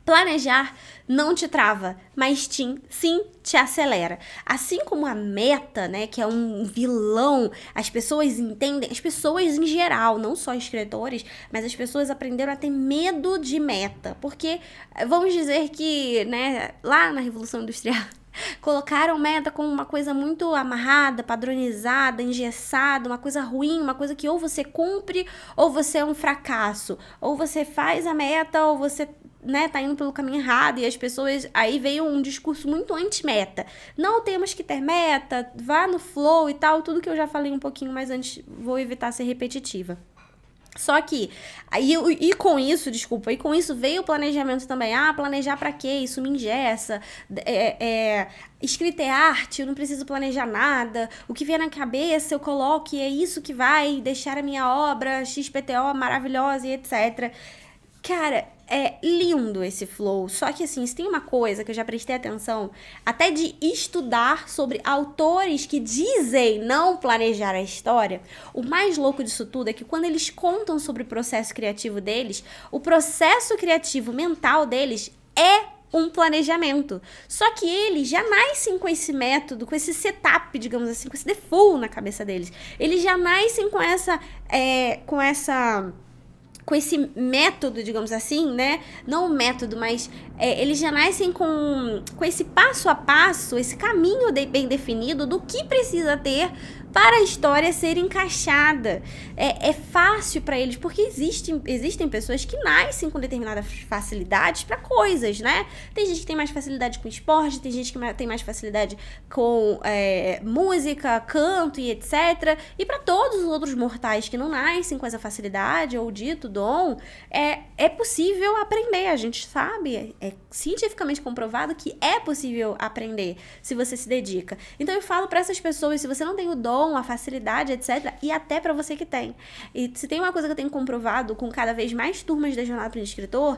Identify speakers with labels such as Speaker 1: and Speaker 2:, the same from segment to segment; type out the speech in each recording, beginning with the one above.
Speaker 1: Planejar não te trava, mas sim te acelera. Assim como a meta, né, que é um vilão, as pessoas entendem, as pessoas em geral, não só escritores, mas as pessoas aprenderam a ter medo de meta. Porque, vamos dizer que, né, lá na Revolução Industrial, colocaram meta como uma coisa muito amarrada, padronizada, engessada, uma coisa ruim, uma coisa que ou você cumpre ou você é um fracasso. Ou você faz a meta ou você, né, tá indo pelo caminho errado, e as pessoas, aí veio um discurso muito anti-meta. Não temos que ter meta, vá no flow e tal, tudo que eu já falei um pouquinho, mas antes vou evitar ser repetitiva. Só que, e com isso veio o planejamento também. Planejar pra quê? Isso me engessa. Escrita é arte, eu não preciso planejar nada. O que vier na cabeça eu coloco e é isso que vai deixar a minha obra XPTO maravilhosa e etc. Cara, é lindo esse flow, só que assim, se tem uma coisa que eu já prestei atenção, até de estudar sobre autores que dizem não planejar a história, o mais louco disso tudo é que quando eles contam sobre o processo criativo deles, o processo criativo mental deles é um planejamento. Só que eles já nascem com esse método, com esse setup, digamos assim, com esse default na cabeça deles. Eles já nascem com esse método, digamos assim, né? Não o método, mas eles já nascem com esse passo a passo, esse caminho bem definido do que precisa ter para a história ser encaixada. É fácil para eles, porque existem pessoas que nascem com determinadas facilidades para coisas, né? Tem gente que tem mais facilidade com esporte, tem gente que tem mais facilidade com música, canto e etc. E para todos os outros mortais que não nascem com essa facilidade ou dito dom, é possível aprender. A gente sabe, é cientificamente comprovado que é possível aprender se você se dedica. Então eu falo para essas pessoas, se você não tem o dom, a facilidade, etc. E até pra você que tem. E se tem uma coisa que eu tenho comprovado com cada vez mais turmas da Jornada para Escritor,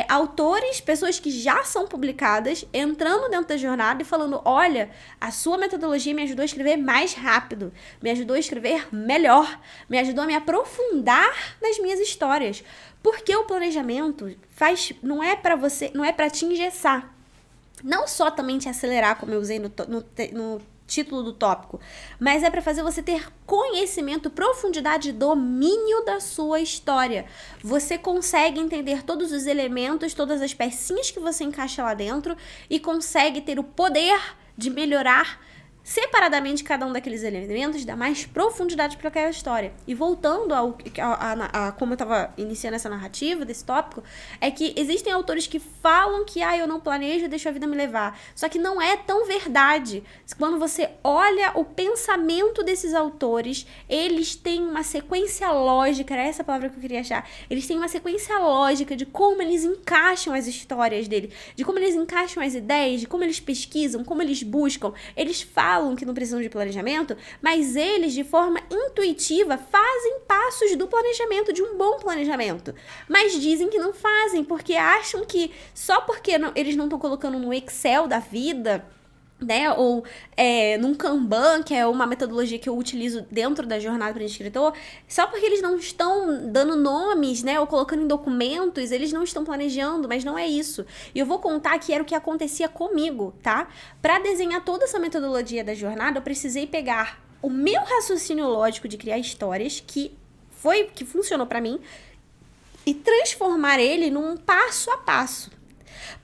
Speaker 1: autores, pessoas que já são publicadas, entrando dentro da jornada e falando, olha, a sua metodologia me ajudou a escrever mais rápido, me ajudou a escrever melhor, me ajudou a me aprofundar nas minhas histórias. Porque o planejamento não é pra te engessar. Não só também te acelerar, como eu usei no título do tópico, mas é para fazer você ter conhecimento, profundidade, domínio da sua história. Você consegue entender todos os elementos, todas as pecinhas que você encaixa lá dentro e consegue ter o poder de melhorar separadamente cada um daqueles elementos, dá mais profundidade para aquela história. E voltando a como eu estava iniciando essa narrativa desse tópico, é que existem autores que falam que eu não planejo, deixo a vida me levar. Só que não é tão verdade. Quando você olha o pensamento desses autores, eles têm uma sequência lógica, era essa palavra que eu queria achar, eles têm uma sequência lógica de como eles encaixam as histórias dele, de como eles encaixam as ideias, de como eles pesquisam, como eles buscam. Eles falam que não precisam de planejamento, mas eles, de forma intuitiva, fazem passos do planejamento, de um bom planejamento. Mas dizem que não fazem, porque acham que só porque eles não estão colocando no Excel da vida, né, ou num Kanban, que é uma metodologia que eu utilizo dentro da Jornada para Escritor, só porque eles não estão dando nomes, né, ou colocando em documentos, eles não estão planejando, mas não é isso. E eu vou contar que era o que acontecia comigo, tá? Para desenhar toda essa metodologia da jornada, eu precisei pegar o meu raciocínio lógico de criar histórias, que funcionou para mim, e transformar ele num passo a passo.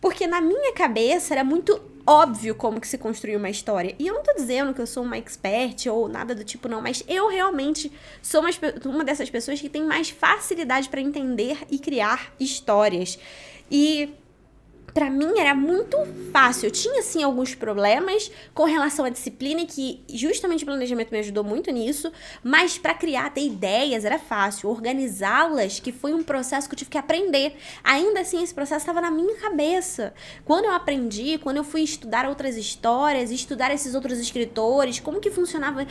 Speaker 1: Porque na minha cabeça era muito óbvio como que se construiu uma história. E eu não tô dizendo que eu sou uma expert ou nada do tipo, não. Mas eu realmente sou uma dessas pessoas que tem mais facilidade para entender e criar histórias. E pra mim era muito fácil. Eu tinha, sim, alguns problemas com relação à disciplina, e que justamente o planejamento me ajudou muito nisso, mas pra criar, ter ideias, era fácil. Organizá-las, que foi um processo que eu tive que aprender. Ainda assim, esse processo estava na minha cabeça. Quando eu aprendi, quando eu fui estudar outras histórias, estudar esses outros escritores, como que funcionava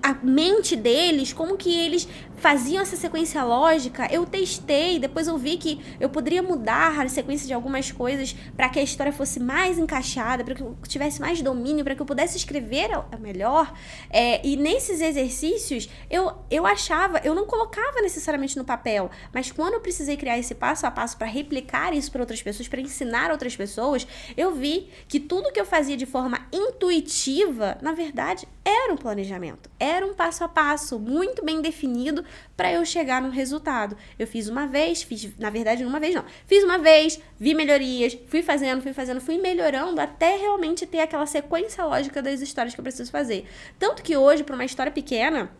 Speaker 1: a mente deles, como que eles faziam essa sequência lógica. Eu testei, depois eu vi que eu poderia mudar a sequência de algumas coisas para que a história fosse mais encaixada, para que eu tivesse mais domínio, para que eu pudesse escrever melhor. E nesses exercícios, eu achava, eu não colocava necessariamente no papel, mas quando eu precisei criar esse passo a passo para replicar isso para outras pessoas, para ensinar outras pessoas, eu vi que tudo que eu fazia de forma intuitiva, na verdade, era um planejamento, era um passo a passo muito bem definido para eu chegar no resultado. Eu fiz uma vez, na verdade, uma vez não. Fiz uma vez, vi melhorias, fui fazendo, fui melhorando até realmente ter aquela sequência lógica das histórias que eu preciso fazer. Tanto que hoje, para uma história pequena,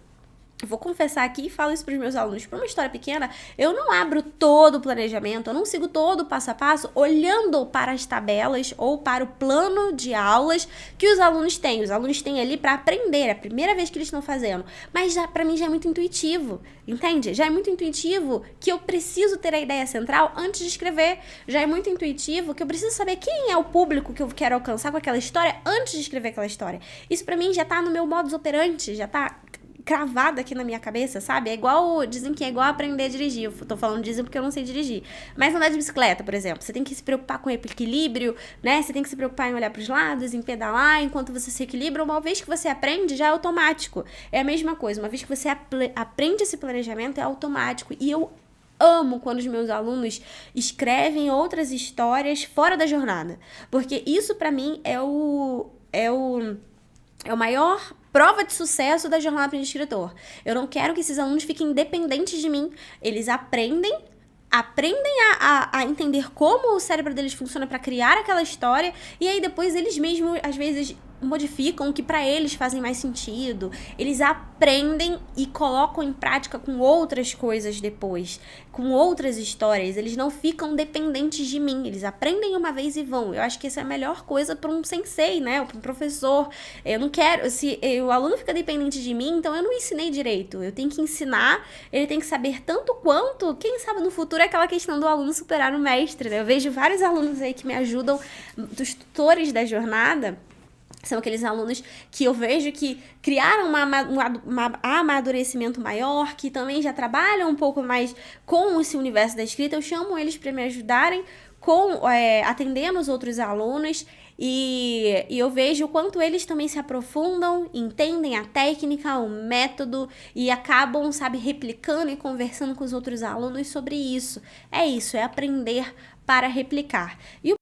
Speaker 1: eu vou confessar aqui e falo isso para os meus alunos. Para uma história pequena, eu não abro todo o planejamento, eu não sigo todo o passo a passo olhando para as tabelas ou para o plano de aulas que os alunos têm. Os alunos têm ali para aprender, é a primeira vez que eles estão fazendo. Mas para mim já é muito intuitivo, entende? Já é muito intuitivo que eu preciso ter a ideia central antes de escrever. Já é muito intuitivo que eu preciso saber quem é o público que eu quero alcançar com aquela história antes de escrever aquela história. Isso para mim já tá no meu modus operandi, já tá cravada aqui na minha cabeça, sabe? É igual, dizem que é igual aprender a dirigir. Eu tô falando dizem porque eu não sei dirigir. Mas andar de bicicleta, por exemplo, você tem que se preocupar com o equilíbrio, né? Você tem que se preocupar em olhar pros lados, em pedalar, enquanto você se equilibra. Uma vez que você aprende, já é automático. É a mesma coisa. Uma vez que você aprende esse planejamento, é automático. E eu amo quando os meus alunos escrevem outras histórias fora da jornada. Porque isso, pra mim, é o maior prova de sucesso da jornada Aprendiz Escritor. Eu não quero que esses alunos fiquem dependentes de mim. Eles aprendem a entender como o cérebro deles funciona para criar aquela história, e aí depois eles mesmos, às vezes, modificam o que para eles fazem mais sentido. Eles aprendem e colocam em prática com outras coisas depois, com outras histórias. Eles não ficam dependentes de mim. Eles aprendem uma vez e vão. Eu acho que essa é a melhor coisa para um sensei, né? Para um professor. Eu não quero... Se o aluno fica dependente de mim, então eu não ensinei direito. Eu tenho que ensinar, ele tem que saber tanto quanto, quem sabe no futuro, é aquela questão do aluno superar o mestre, né? Eu vejo vários alunos aí que me ajudam, dos tutores da jornada. São aqueles alunos que eu vejo que criaram um amadurecimento maior, que também já trabalham um pouco mais com esse universo da escrita. Eu chamo eles para me ajudarem atendendo os outros alunos, e eu vejo o quanto eles também se aprofundam, entendem a técnica, o método, e acabam, sabe, replicando e conversando com os outros alunos sobre isso. É isso, é aprender para replicar. E